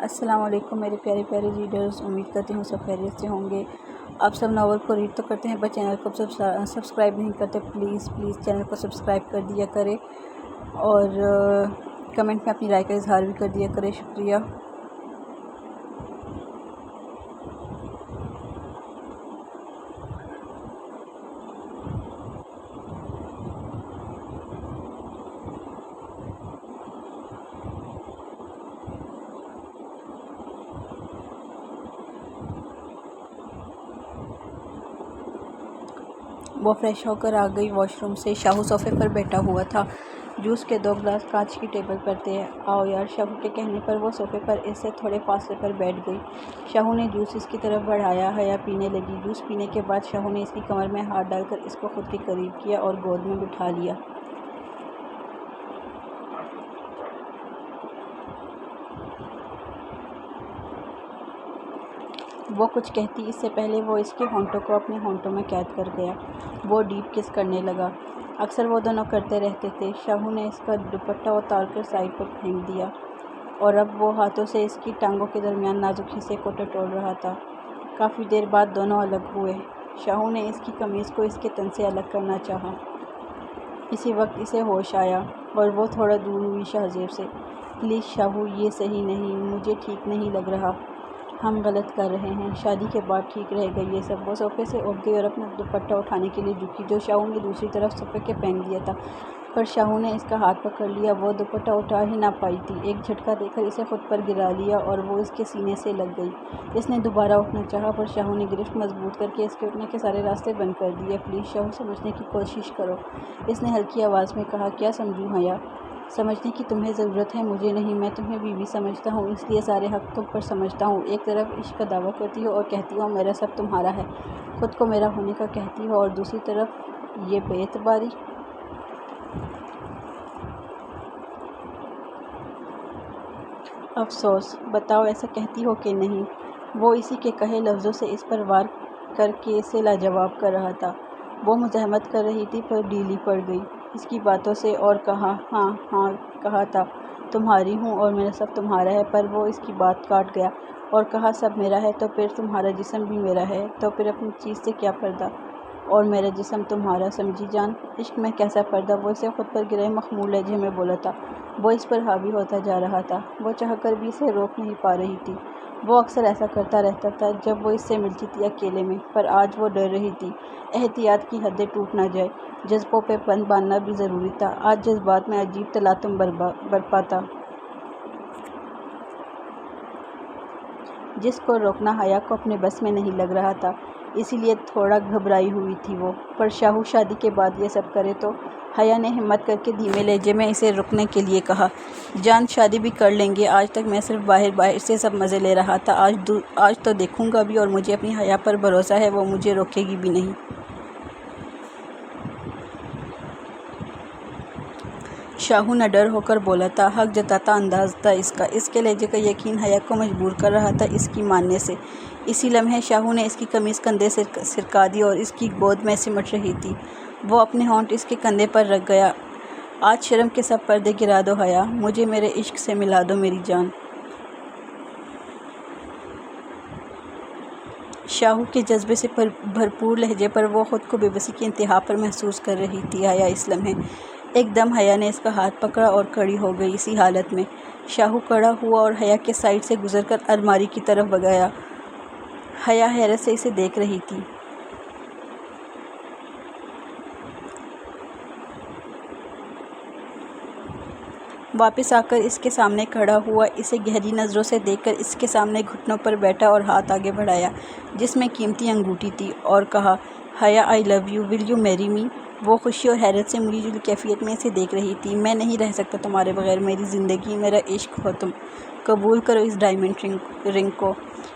السلام علیکم میرے پیارے پیارے ریڈرز، امید کرتی ہوں سب خیریت سے ہوں گے۔ آپ سب ناول کو ریڈ تو کرتے ہیں پر چینل کو سبسکرائب نہیں کرتے، پلیز چینل کو سبسکرائب کر دیا کریں اور کمنٹ میں اپنی رائے کا اظہار بھی کر دیا کریں۔ شکریہ۔ وہ فریش ہو کر آ گئی واش روم سے۔ شاہو صوفے پر بیٹھا ہوا تھا، جوس کے 2 گلاس کانچ کی ٹیبل پر تھے۔ آؤ یار، شاہو کے کہنے پر وہ صوفے پر اس سے تھوڑے فاصلے پر بیٹھ گئی۔ شاہو نے جوس اس کی طرف بڑھایا، حیا پینے لگی۔ جوس پینے کے بعد شاہو نے اس کی کمر میں ہاتھ ڈال کر اس کو خود کے قریب کیا اور گود میں بٹھا لیا۔ وہ کچھ کہتی اس سے پہلے وہ اس کے ہونٹوں کو اپنے ہونٹوں میں قید کر گیا۔ وہ ڈیپ کس کرنے لگا۔ اکثر وہ دونوں کرتے رہتے تھے۔ شاہو نے اس کا دوپٹہ اتار کر سائڈ پر پھینک دیا اور اب وہ ہاتھوں سے اس کی ٹانگوں کے درمیان نازک حصے کو ٹٹول رہا تھا۔ کافی دیر بعد دونوں الگ ہوئے۔ شاہو نے اس کی قمیض کو اس کے تن سے الگ کرنا چاہا۔ اسی وقت اسے ہوش آیا اور وہ تھوڑا دور ہوئی شاہزیب سے۔ پلیز شاہو، یہ صحیح نہیں، مجھے ٹھیک نہیں لگ رہا۔ ہم غلط کر رہے ہیں، شادی کے بعد ٹھیک رہے گا یہ سب۔ وہ صوفے سے اٹھ گئی اور اپنا دوپٹہ اٹھانے کے لیے جھکی جو شاہو نے دوسری طرف صوفے کے پھینک دیا تھا، پر شاہو نے اس کا ہاتھ پکڑ لیا۔ وہ دوپٹہ اٹھا ہی نہ پائی تھی۔ ایک جھٹکا دے کر اسے خود پر گرا لیا اور وہ اس کے سینے سے لگ گئی۔ اس نے دوبارہ اٹھنا چاہا پر شاہو نے گرفت مضبوط کر کے اس کے اٹھنے کے سارے راستے بند کر دیے۔ پلیز شاہو، سمجھنے کی کوشش کرو، اس نے ہلکی آواز میں کہا۔ کیا سمجھوں حیا؟ سمجھنے کی تمہیں ضرورت ہے، مجھے نہیں۔ میں تمہیں بیوی سمجھتا ہوں، اس لیے سارے حق تم پر سمجھتا ہوں۔ ایک طرف عشق کا دعویٰ کرتی ہو اور کہتی ہو میرا سب تمہارا ہے، خود کو میرا ہونے کا کہتی ہو، اور دوسری طرف یہ بے اعتباری۔ افسوس، بتاؤ ایسا کہتی ہو کہ نہیں؟ وہ اسی کے کہے لفظوں سے اس پر وار کر کے اسے لاجواب کر رہا تھا۔ وہ مزاحمت کر رہی تھی پر ڈھیلی پڑ گئی اس کی باتوں سے اور کہا، ہاں کہا تھا تمہاری ہوں اور میرا سب تمہارا ہے، پر وہ اس کی بات کاٹ گیا اور کہا سب میرا ہے تو پھر تمہارا جسم بھی میرا ہے، تو پھر اپنی چیز سے کیا پردہ؟ اور میرا جسم تمہارا، سمجھی جان؟ عشق میں کیسا پردہ؟ وہ اسے خود پر گرے مخمور لہجے میں بولا تھا۔ وہ اس پر حاوی ہوتا جا رہا تھا۔ وہ چاہ کر بھی اسے روک نہیں پا رہی تھی۔ وہ اکثر ایسا کرتا رہتا تھا جب وہ اس سے ملتی تھی اکیلے میں، پر آج وہ ڈر رہی تھی احتیاط کی حدیں ٹوٹ نہ جائے۔ جذبوں پہ بند باندھنا بھی ضروری تھا۔ آج جذبات میں عجیب تلاطم برپا تھا جس کو روکنا حیا کو اپنے بس میں نہیں لگ رہا تھا، اسی لیے تھوڑا گھبرائی ہوئی تھی وہ۔ پر شاہو شادی کے بعد یہ سب کرے تو؟ حیا نے ہمت کر کے دھیمے لہجے میں اسے رکنے کے لیے کہا۔ جان، شادی بھی کر لیں گے، آج تک میں صرف باہر سے سب مزے لے رہا تھا، آج تو دیکھوں گا بھی، اور مجھے اپنی حیا پر بھروسہ ہے، وہ مجھے روکے گی بھی نہیں۔ شاہو نڈر ہو کر بولا تھا۔ حق جتاتا انداز تھا اس کا۔ اس کے لہجے کا یقین حیا کو مجبور کر رہا تھا اس کی ماننے سے۔ اسی لمحے شاہو نے اس کی قمیض کندھے سے سرکا دی اور اس کی گود میں سمٹ رہی تھی۔ وہ اپنے ہونٹ اس کے کندھے پر رکھ گیا۔ آج شرم کے سب پردے گرا دو حیا، مجھے میرے عشق سے ملا دو میری جان۔ شاہو کے جذبے سے بھرپور لہجے پر وہ خود کو بے بسی کی انتہا پر محسوس کر رہی تھی حیا اس لمحے۔ ایک دم حیا نے اس کا ہاتھ پکڑا اور کھڑی ہو گئی اسی حالت میں۔ شاہو کھڑا ہوا اور حیا کے سائڈ سے گزر کر الماری کی طرف گیا۔ حیا حیرت سے اسے دیکھ رہی تھی۔ واپس آ کر اس کے سامنے کھڑا ہوا، اسے گہری نظروں سے دیکھ کر اس کے سامنے گھٹنوں پر بیٹھا اور ہاتھ آگے بڑھایا جس میں قیمتی انگوٹھی تھی، اور کہا، حیا آئی لو یو، ول یو میری می؟ وہ خوشی اور حیرت سے ملی جلی کیفیت میں اسے دیکھ رہی تھی۔ میں نہیں رہ سکتا تمہارے بغیر، میری زندگی، میرا عشق ہو تم۔ قبول کرو اس ڈائمنڈ رنگ کو،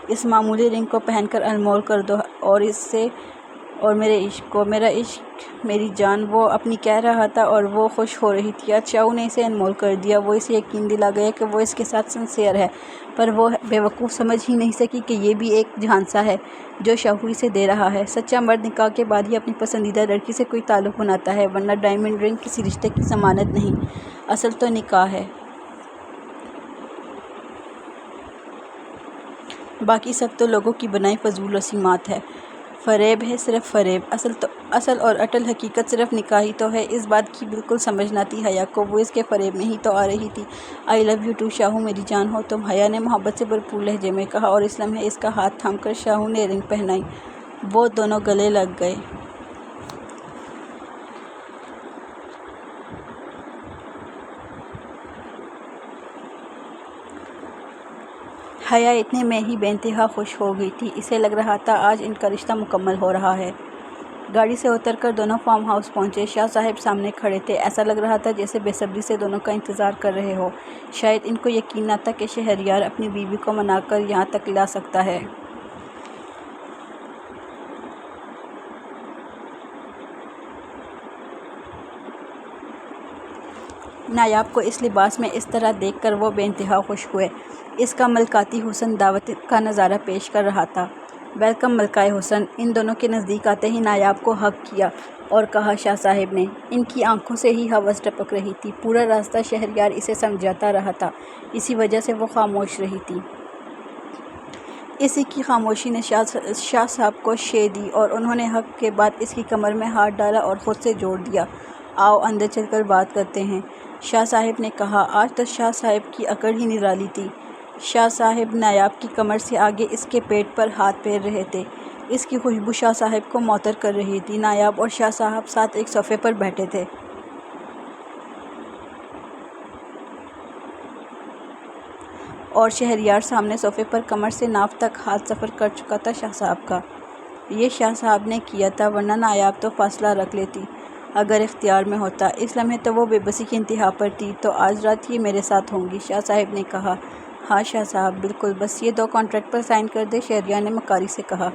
اس معمولی رنگ کو پہن کر انمول کر دو، اور اس سے اور میرے عشق کو، میرا عشق میری جان۔ وہ اپنی کہہ رہا تھا اور وہ خوش ہو رہی تھی۔ آج شاہو نے اسے انمول کر دیا۔ وہ اسے یقین دلا گیا کہ وہ اس کے ساتھ سنسیئر ہے، پر وہ بے وقوف سمجھ ہی نہیں سکی کہ یہ بھی ایک جھانسا ہے جو شاہو اسے دے رہا ہے۔ سچا مرد نکاح کے بعد ہی اپنی پسندیدہ لڑکی سے کوئی تعلق بناتا ہے، ورنہ ڈائمنڈ رنگ کسی رشتے کی ضمانت نہیں، اصل تو نکاح ہے۔ باقی سب تو لوگوں کی بنائی فضول رسومات ہے، فریب ہے، صرف فریب۔ اصل اور اٹل حقیقت صرف نکاح ہی تو ہے۔ اس بات کی بالکل سمجھ نہ تھی حیا کو، وہ اس کے فریب میں ہی تو آ رہی تھی۔ "آئی لو یو ٹو شاہو، میری جان ہو تم"، حیا نے محبت سے بھرپور لہجے میں کہا، اور اس لمحے اس کا ہاتھ تھام کر شاہو نے رنگ پہنائی۔ وہ دونوں گلے لگ گئے۔ حیا اتنے میں ہی بے انتہا خوش ہو گئی تھی، اسے لگ رہا تھا آج ان کا رشتہ مکمل ہو رہا ہے۔ گاڑی سے اتر کر دونوں فارم ہاؤس پہنچے۔ شاہ صاحب سامنے کھڑے تھے، ایسا لگ رہا تھا جیسے بے صبری سے دونوں کا انتظار کر رہے ہوں۔ شاید ان کو یقین نہ تھا کہ شہریار اپنی بیوی کو منا کر یہاں تک لا سکتا ہے۔ نایاب کو اس لباس میں اس طرح دیکھ کر وہ بے انتہا خوش ہوئے۔ اس کا ملکاتی حسن دعوت کا نظارہ پیش کر رہا تھا۔ "ویلکم ملکہ حسن"، ان دونوں کے نزدیک آتے ہی نایاب کو ہگ کیا اور کہا شاہ صاحب نے۔ ان کی آنکھوں سے ہی ہوس ٹپک رہی تھی۔ پورا راستہ شہریار اسے سمجھاتا رہا تھا، اسی وجہ سے وہ خاموش رہی تھی۔ اسی کی خاموشی نے شاہ صاحب کو شے دی اور انہوں نے ہگ کے بعد اس کی کمر میں ہاتھ ڈالا اور خود سے جوڑ دیا۔ "آؤ اندر چل کر بات کرتے ہیں"، شاہ صاحب نے کہا۔ آج تو شاہ صاحب کی اکڑ ہی نرالی تھی۔ شاہ صاحب نایاب کی کمر سے آگے اس کے پیٹ پر ہاتھ پھیر رہے تھے۔ اس کی خوشبو شاہ صاحب کو معطر کر رہی تھی۔ نایاب اور شاہ صاحب ساتھ ایک صوفے پر بیٹھے تھے۔ اور شہریار سامنے صوفے پر کمر سے ناف تک ہاتھ سفر کر چکا تھا شاہ صاحب کا۔ یہ شاہ صاحب نے کیا تھا، ورنہ نایاب تو فاصلہ رکھ لیتی اگر اختیار میں ہوتا۔ اس لمحے تو وہ بے بسی کی انتہا پر تھی۔ "تو آج رات یہ میرے ساتھ ہوں گی"، شاہ صاحب نے کہا۔ "ہاں شاہ صاحب، بالکل، بس یہ 2 کانٹریکٹ پر سائن کر دیں"، شہریار نے مکاری سے کہا۔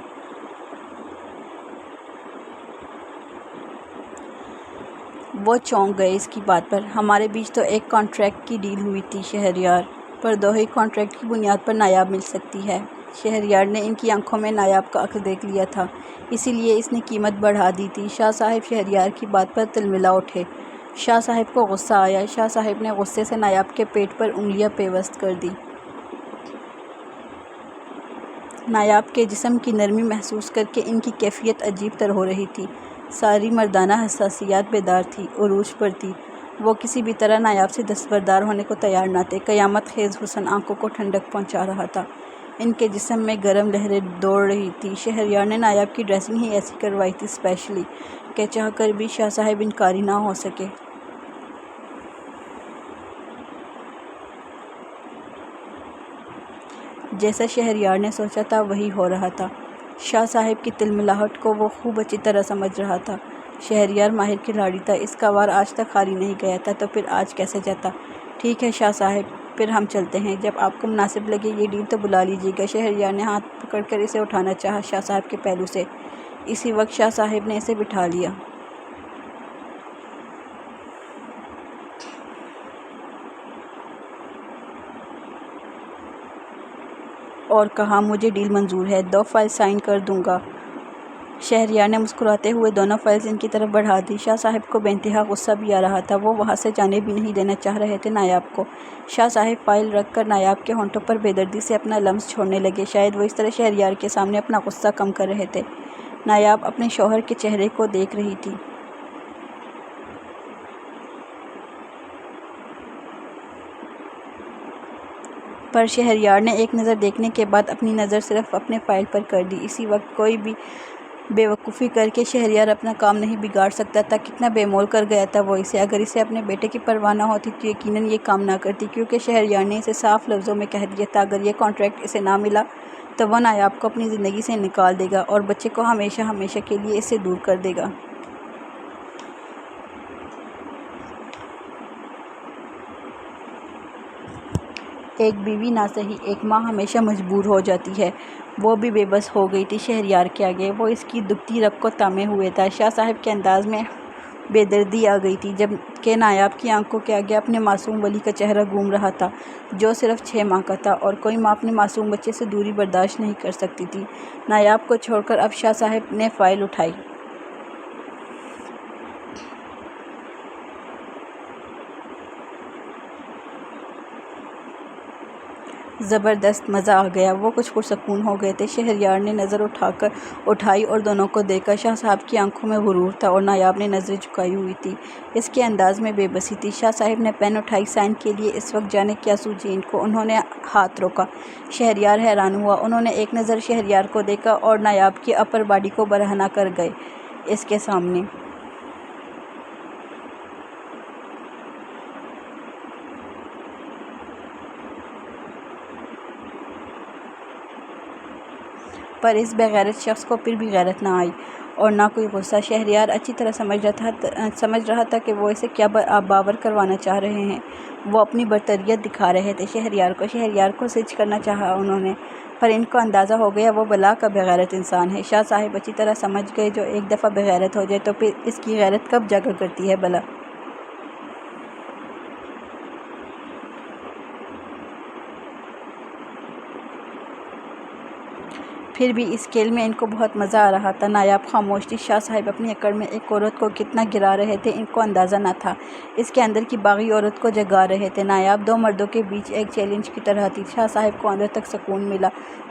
وہ چونک گئے اس کی بات پر۔ "ہمارے بیچ تو ایک کانٹریکٹ کی ڈیل ہوئی تھی شہریار، پر 2 ہی کانٹریکٹ کی بنیاد پر نایاب مل سکتی ہے"۔ شہریار نے ان کی آنکھوں میں نایاب کا عکس دیکھ لیا تھا، اسی لیے اس نے قیمت بڑھا دی تھی۔ شاہ صاحب شہریار کی بات پر تلملا اٹھے۔ شاہ صاحب کو غصہ آیا۔ شاہ صاحب نے غصے سے نایاب کے پیٹ پر انگلیاں پیوست کر دیں۔ نایاب کے جسم کی نرمی محسوس کر کے ان کی کیفیت عجیب تر ہو رہی تھی۔ ساری مردانہ حساسیت بیدار تھی، عروج پر تھی۔ وہ کسی بھی طرح نایاب سے دستبردار ہونے کو تیار نہ تھے۔ قیامت خیز حسن آنکھوں کو ٹھنڈک پہنچا رہا تھا۔ ان کے جسم میں گرم لہریں دوڑ رہی تھیں۔ شہریار نے نایاب کی ڈریسنگ ہی ایسی کروائی تھی اسپیشلی، کہ چاہ کر بھی شاہ صاحب انکاری نہ ہو سکے۔ جیسا شہریار نے سوچا تھا وہی ہو رہا تھا۔ شاہ صاحب کی تلملاہٹ کو وہ خوب اچھی طرح سمجھ رہا تھا۔ شہریار ماہر کھلاڑی تھا، اس کا وار آج تک خالی نہیں گیا تھا، تو پھر آج کیسے جاتا؟ "ٹھیک ہے شاہ صاحب، پھر ہم چلتے ہیں۔ جب آپ کو مناسب لگے یہ ڈیل تو بلا لیجیے گا"۔ شہریار نے ہاتھ پکڑ کر اسے اٹھانا چاہا شاہ صاحب کے پہلو سے، اسی وقت شاہ صاحب نے اسے بٹھا لیا۔ اور کہا، "مجھے ڈیل منظور ہے، 2 فائل سائن کر دوں گا"۔ شہریار نے مسکراتے ہوئے دونوں فائلز ان کی طرف بڑھا دیں۔ شاہ صاحب کو بے انتہا غصہ بھی آ رہا تھا، وہ وہاں سے جانے بھی نہیں دینا چاہ رہے تھے نایاب کو۔ شاہ صاحب فائل رکھ کر نایاب کے ہونٹوں پر بے دردی سے اپنا لمس چھوڑنے لگے، شاید وہ اس طرح شہریار کے سامنے اپنا غصہ کم کر رہے تھے۔ نایاب اپنے شوہر کے چہرے کو دیکھ رہی تھی۔ پر شہریار نے ایک نظر دیکھنے کے بعد اپنی نظر صرف اپنے فائل پر کر دی۔ اسی وقت کوئی بھی بے وقوفی کر کے شہریار اپنا کام نہیں بگاڑ سکتا تھا۔ کتنا بے مول کر گیا تھا وہ اسے۔ اگر اسے اپنے بیٹے کی پرواہ نہ ہوتی تو یقیناً یہ کام نہ کرتی، کیونکہ شہریار نے اسے صاف لفظوں میں کہہ دیا تھا اگر یہ کانٹریکٹ اسے نہ ملا تو وہ نایاب کو اپنی زندگی سے نکال دے گا اور بچے کو ہمیشہ ہمیشہ کے لیے اس سے دور کر دے گا۔ ایک بیوی نہ سہی، ایک ماں ہمیشہ مجبور ہو جاتی ہے۔ وہ بھی بے بس ہو گئی تھی شہریار کے آگے۔ وہ اس کی دکھتی رگ کو تامے ہوئے تھا۔ شاہ صاحب کے انداز میں بے دردی آ گئی تھی، جب کہ نایاب کی آنکھوں کے آگے اپنے معصوم ولی کا چہرہ گھوم رہا تھا، جو صرف 6 ماہ کا تھا، اور کوئی ماں اپنے معصوم بچے سے دوری برداشت نہیں کر سکتی تھی۔ نایاب کو چھوڑ کر اب شاہ صاحب نے فائل اٹھائی۔ زبردست، مزہ آ گیا۔ وہ کچھ پرسکون ہو گئے تھے۔ شہریار نے نظر اٹھائی اور دونوں کو دیکھا۔ شاہ صاحب کی آنکھوں میں غرور تھا اور نایاب نے نظریں جھکائی ہوئی تھیں۔ اس کے انداز میں بے بسی تھی۔ شاہ صاحب نے پین اٹھائی سائن کے لیے۔ اس وقت جانے کیا سوجی ان کو، انہوں نے ہاتھ روکا۔ شہریار حیران ہوا۔ انہوں نے ایک نظر شہریار کو دیکھا اور نایاب کی اپر باڈی کو برہنہ کر گئے اس کے سامنے۔ پر اس بےغیرت شخص کو پھر بھی غیرت نہ آئی اور نہ کوئی غصہ۔ شہریار اچھی طرح سمجھ رہا تھا کہ وہ اسے کیا باور کروانا چاہ رہے ہیں۔ وہ اپنی برتریت دکھا رہے تھے شہریار کو سچ کرنا چاہا انہوں نے، پر ان کو اندازہ ہو گیا وہ بلا کا بےغیرت انسان ہے۔ شاہ صاحب اچھی طرح سمجھ گئے جو ایک دفعہ بےغیرت ہو جائے تو پھر اس کی غیرت کب جاگا کرتی ہے بلا۔ پھر بھی اس کھیل میں ان کو بہت مزہ آ رہا تھا۔ نایاب خاموش تھی۔ شاہ صاحب اپنی اکڑ میں ایک عورت کو کتنا گرا رہے تھے ان کو اندازہ نہ تھا۔ اس کے اندر کی باغی عورت کو جگا رہے تھے۔ نایاب دو مردوں کے بیچ ایک چیلنج کی طرح تھی۔ شاہ صاحب کو اندر تک سکون ملا۔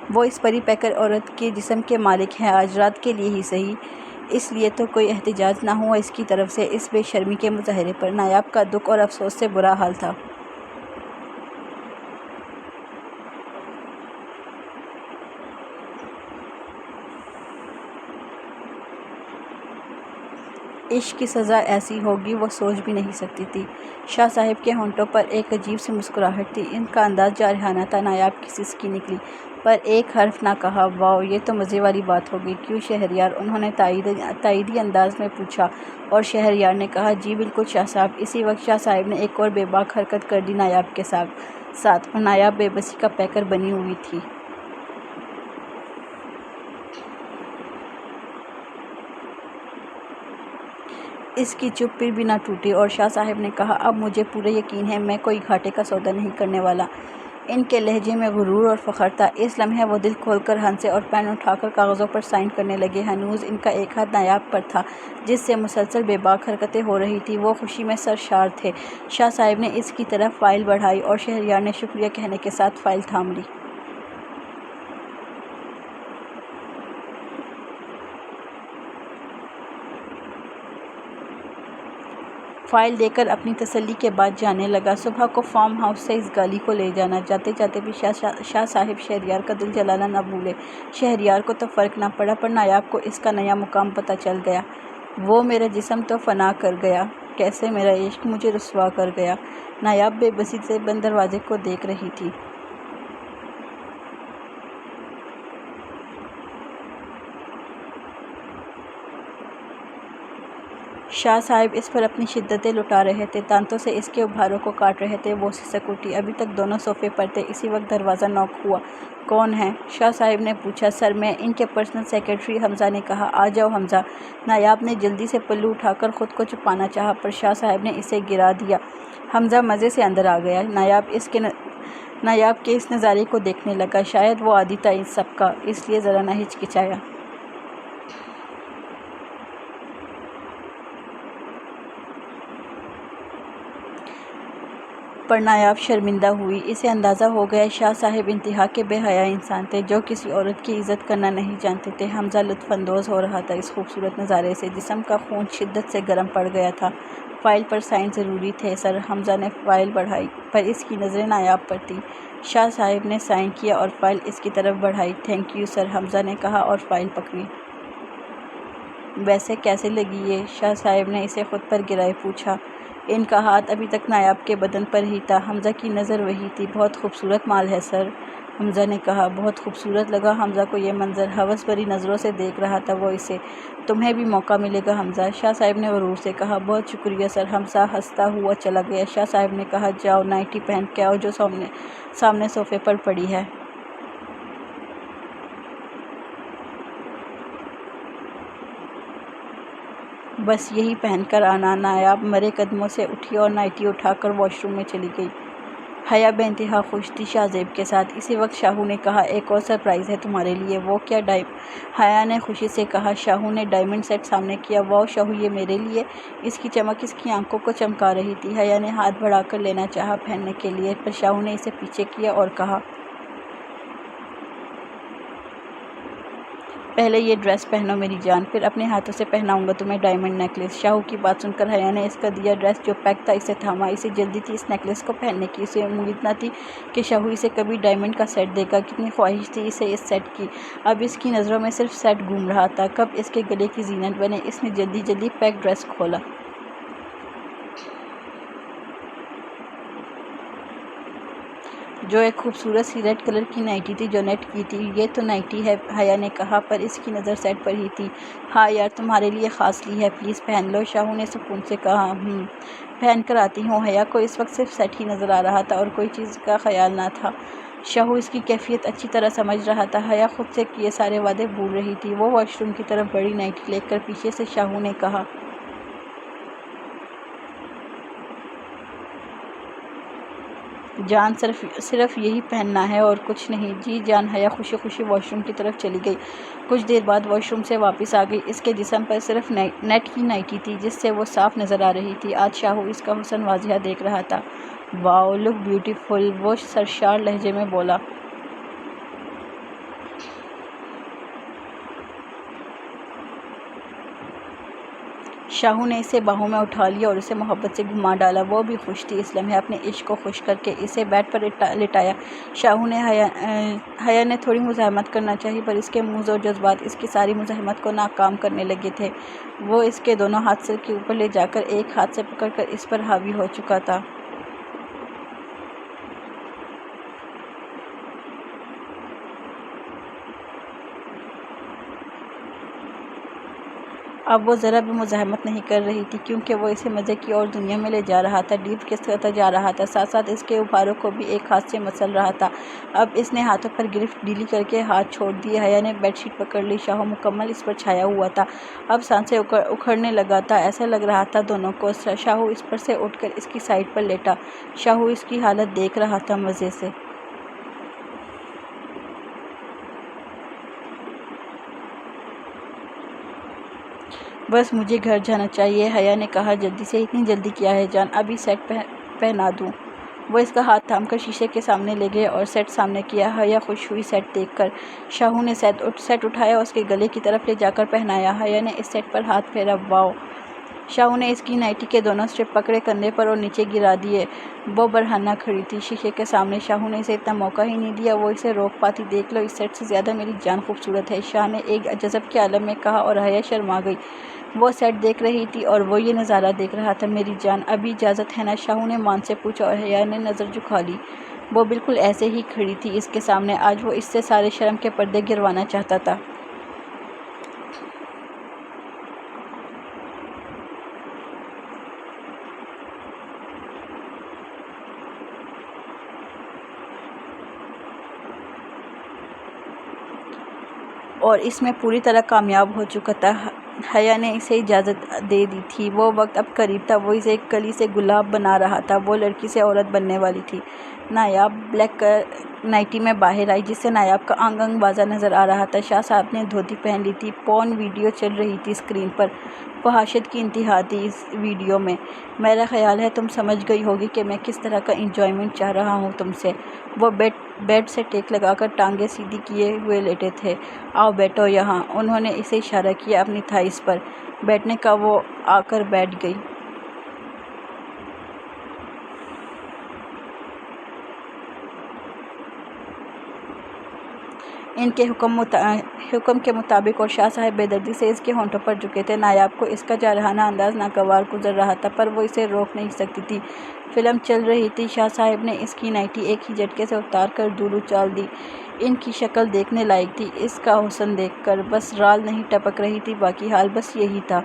وہ اس پری پیکر عورت کے جسم کے مالک ہیں، آج رات کے لیے ہی صحیح۔ اس لیے تو کوئی احتجاج نہ ہوا اس کی طرف سے اس بے شرمی کے مظاہرے پر۔ نایاب کا دکھ اور افسوس سے برا حال تھا۔ عشق کی سزا ایسی ہوگی وہ سوچ بھی نہیں سکتی تھی۔ شاہ صاحب کے ہونٹوں پر ایک عجیب سی مسکراہٹ تھی۔ ان کا انداز جارحانہ تھا۔ نایاب کی سسکی نکلی پر ایک حرف نہ کہا۔ واؤ، یہ تو مزے والی بات ہوگی۔ کیوں شہریار، انہوں نے تائیدی انداز میں پوچھا اور شہریار نے کہا جی بالکل شاہ صاحب۔ اسی وقت شاہ صاحب نے ایک اور بے باک حرکت کر دی نایاب کے ساتھ اور نایاب بے بسی کا پیکر بنی ہوئی تھی۔ اس کی چپ پھر بھی نہ ٹوٹی اور شاہ صاحب نے کہا اب مجھے پورا یقین ہے میں کوئی گھاٹے کا سودا نہیں کرنے والا۔ ان کے لہجے میں غرور اور فخر تھا۔ اس لمحے وہ دل کھول کر ہنسے اور پین اٹھا کر کاغذوں پر سائن کرنے لگے۔ ہنوز ان کا ایک ہاتھ نایاب پر تھا جس سے مسلسل بے باک حرکتیں ہو رہی تھیں۔ وہ خوشی میں سرشار تھے۔ شاہ صاحب نے اس کی طرف فائل بڑھائی اور شہریار نے شکریہ کہنے کے ساتھ فائل تھام لی۔ فائل دے کر اپنی تسلی کے بعد جانے لگا۔ صبح کو فارم ہاؤس سے اس گالی کو لے جانا۔ جاتے جاتے بھی شاہ صاحب شہریار کا دل جلانا نہ بھولے۔ شہریار کو تو فرق نہ پڑا پر نایاب کو اس کا نیا مقام پتہ چل گیا۔ وہ میرا جسم تو فنا کر گیا، کیسے میرا عشق مجھے رسوا کر گیا۔ نایاب بے بسی سے بند دروازے کو دیکھ رہی تھی۔ شاہ صاحب اس پر اپنی شدتیں لٹا رہے تھے، دانتوں سے اس کے ابھاروں کو کاٹ رہے تھے۔ وہ سسک اٹھی۔ ابھی تک دونوں صوفے پر تھے۔ اسی وقت دروازہ نوک ہوا۔ کون ہے؟ شاہ صاحب نے پوچھا۔ سر میں، ان کے پرسنل سیکرٹری حمزہ نے کہا۔ آ جاؤ حمزہ۔ نایاب نے جلدی سے پلو اٹھا کر خود کو چھپانا چاہا پر شاہ صاحب نے اسے گرا دیا۔ حمزہ مزے سے اندر آ گیا۔ نایاب کے اس نظارے کو دیکھنے لگا۔ شاید وہ عادی تھا ان سب کا، اس لیے ذرا نہ ہچکچایا۔ پر نایاب شرمندہ ہوئی۔ اسے اندازہ ہو گیا شاہ صاحب انتہا کے بے حیا انسان تھے جو کسی عورت کی عزت کرنا نہیں جانتے تھے۔ حمزہ لطف اندوز ہو رہا تھا اس خوبصورت نظارے سے۔ جسم کا خون شدت سے گرم پڑ گیا تھا۔ فائل پر سائن ضروری تھے سر۔ حمزہ نے فائل بڑھائی پر اس کی نظریں نایاب پر تھیں۔ شاہ صاحب نے سائن کیا اور فائل اس کی طرف بڑھائی۔ تھینک یو سر، حمزہ نے کہا اور فائل پکڑی۔ ویسے کیسے لگی یہ؟ شاہ صاحب نے اسے خود پر گرائے پوچھا۔ ان کا ہاتھ ابھی تک نایاب کے بدن پر ہی تھا۔ حمزہ کی نظر وہی تھی۔ بہت خوبصورت مال ہے سر، حمزہ نے کہا۔ بہت خوبصورت لگا حمزہ کو یہ منظر۔ ہوس بھری نظروں سے دیکھ رہا تھا وہ اسے۔ تمہیں بھی موقع ملے گا حمزہ، شاہ صاحب نے غرور سے کہا۔ بہت شکریہ سر، حمزہ ہنستا ہوا چلا گیا۔ شاہ صاحب نے کہا جاؤ نائٹی پہن کے آؤ جو سامنے صوفے پر پڑی ہے۔ بس یہی پہن کر آنا۔ نایاب مرے قدموں سے اٹھی اور نائٹی اٹھا کر واش روم میں چلی گئی۔ حیا بے انتہا خوش تھی شاہ زیب کے ساتھ۔ اسی وقت شاہو نے کہا ایک اور سرپرائز ہے تمہارے لیے۔ وہ کیا؟ حیا نے خوشی سے کہا۔ شاہو نے ڈائمنڈ سیٹ سامنے کیا۔ واؤ شاہو، یہ میرے لیے؟ اس کی چمک اس کی آنکھوں کو چمکا رہی تھی۔ حیا نے ہاتھ بڑھا کر لینا چاہا پہننے کے لیے پر شاہو نے اسے پیچھے کیا اور کہا پہلے یہ ڈریس پہنو میری جان، پھر اپنے ہاتھوں سے پہناؤں گا تمہیں ڈائمنڈ نیکلس۔ شاہو کی بات سن کر حیا نے اس کا دیا ڈریس جو پیک تھا اسے تھاما۔ اسے جلدی تھی اس نیکلس کو پہننے کی، اسے امید نہ تھی کہ شاہو اسے کبھی ڈائمنڈ کا سیٹ دے گا۔ کتنی خواہش تھی اسے اس سیٹ کی، اب اس کی نظروں میں صرف سیٹ گھوم رہا تھا، کب اس کے گلے کی زینت بنے۔ اس نے جلدی جلدی پیک ڈریس کھولا۔ جو ایک خوبصورت سی ریڈ کلر کی نائٹی تھی جو نیٹ کی تھی۔ یہ تو نائٹی ہے، حیا نے کہا، پر اس کی نظر سیٹ پر ہی تھی۔ ہاں یار، تمہارے لیے خاص لی ہے، پلیز پہن لو، شاہو نے سکون سے کہا۔ پہن کر آتی ہوں۔ حیا کو اس وقت صرف سیٹ ہی نظر آ رہا تھا اور کوئی چیز کا خیال نہ تھا۔ شاہو اس کی کیفیت اچھی طرح سمجھ رہا تھا۔ حیا خود سے کیے سارے وعدے بھول رہی تھی۔ وہ واش روم کی طرف بڑی، نائٹی لے کر پیچھے سے شاہو نے کہا۔ جان، صرف یہی پہننا ہے اور کچھ نہیں؟ جی جان، حیا خوشی خوشی واش روم کی طرف چلی گئی۔ کچھ دیر بعد واش روم سے واپس آ گئی۔ اس کے جسم پر صرف نیٹ کی نائٹی تھی جس سے وہ صاف نظر آ رہی تھی۔ آج شاہو اس کا حسن واضح دیکھ رہا تھا۔ واؤ، لک بیوٹیفل، وہ سرشار لہجے میں بولا۔ شاہو نے اسے باہوں میں اٹھا لیا اور اسے محبت سے گھما ڈالا۔ وہ بھی خوش تھی۔ اس لمحے اپنے عشق کو خوش کر کے اسے بیڈ پر لٹایا۔ شاہو نے حیا نے تھوڑی مزاحمت کرنا چاہی، پر اس کے موڈ اور جذبات اس کی ساری مزاحمت کو ناکام کرنے لگے تھے۔ وہ اس کے دونوں ہاتھ سر کے اوپر لے جا کر ایک ہاتھ سے پکڑ کر اس پر حاوی ہو چکا تھا۔ اب وہ ذرا بھی مزاحمت نہیں کر رہی تھی کیونکہ وہ اسے مزے کی اور دنیا میں لے جا رہا تھا، ڈیپ کستا جا رہا تھا، ساتھ ساتھ اس کے ابھاروں کو بھی ایک ہاتھ سے مسل رہا تھا۔ اب اس نے ہاتھوں پر گرفت ڈھیلی کر کے ہاتھ چھوڑ دیے۔ حیا نے بیڈ شیٹ پکڑ لی۔ شاہو مکمل اس پر چھایا ہوا تھا، اب سانسیں اکھڑنے لگا تھا، ایسا لگ رہا تھا دونوں کو۔ شاہو اس پر سے اٹھ کر اس کی سائیڈ پر لیٹا۔ شاہو اس کی حالت دیکھ رہا تھا مزے سے۔ بس مجھے گھر جانا چاہیے، حیا نے کہا جلدی سے۔ اتنی جلدی کیا ہے جان، ابھی سیٹ پہنا دوں؟ وہ اس کا ہاتھ تھام کر شیشے کے سامنے لے گئے اور سیٹ سامنے کیا۔ حیا خوش ہوئی سیٹ دیکھ کر۔ شاہو نے سیٹ اٹھایا اور اس کے گلے کی طرف لے جا کر پہنایا۔ حیا نے اس سیٹ پر ہاتھ پھیرا۔ واؤ! شاہو نے اس کی نائٹی کے دونوں اسٹرپ پکڑے کندھے پر اور نیچے گرا دیے۔ وہ برہنہ کھڑی تھی شیشے کے سامنے۔ شاہو نے اسے اتنا موقع ہی نہیں دیا وہ اسے روک پاتی۔ دیکھ لو، اس سیٹ سے زیادہ میری جان خوبصورت ہے، شاہ نے ایک جذب کے عالم میں کہا اور حیا شرما گئی۔ وہ سیٹ دیکھ رہی تھی اور وہ یہ نظارہ دیکھ رہا تھا۔ میری جان، ابھی اجازت ہے نا؟ شاہو نے مان سے پوچھا اور حیا نے نظر جھکا لی۔ وہ بالکل ایسے ہی کھڑی تھی اس کے سامنے۔ آج وہ اس سے سارے شرم کے پردے گروانا چاہتا تھا۔ اور اس میں پوری طرح کامیاب ہو چکا تھا۔ حیا نے اسے اجازت دے دی تھی۔ وہ وقت اب قریب تھا، وہ اسے ایک کلی سے گلاب بنا رہا تھا۔ وہ لڑکی سے عورت بننے والی تھی۔ نایاب بلیک نائٹی میں باہر آئی جس سے نایاب کا انگ انگ واضح نظر آ رہا تھا۔ شاہ صاحب نے دھوتی پہن لی تھی۔ پورن ویڈیو چل رہی تھی اسکرین پر۔ فحاشیت کی انتہا تھی اس ویڈیو میں۔ میرا خیال ہے تم سمجھ گئی ہوگی کہ میں کس طرح کا انجوائمنٹ چاہ رہا ہوں تم سے۔ وہ بیڈ سے ٹیک لگا کر ٹانگیں سیدھی کیے ہوئے لیٹے تھے۔ آؤ بیٹھو یہاں، انہوں نے اسے اشارہ کیا اپنی تھائیز پر۔ بیٹھنے کا وہ آ کر بیٹھ گئی۔ ان کے حکم کے مطابق اور شاہ صاحب بے دردی سے اس کے ہونٹوں پر جھکے تھے۔ نایاب کو اس کا جارحانہ انداز ناگوار گزر رہا تھا پر وہ اسے روک نہیں سکتی تھی۔ فلم چل رہی تھی۔ شاہ صاحب نے اس کی نائٹی ایک ہی جھٹکے سے اتار کر دور اچھال دی۔ ان کی شکل دیکھنے لائق تھی۔ اس کا حسن دیکھ کر بس رال نہیں ٹپک رہی تھی، باقی حال بس یہی تھا۔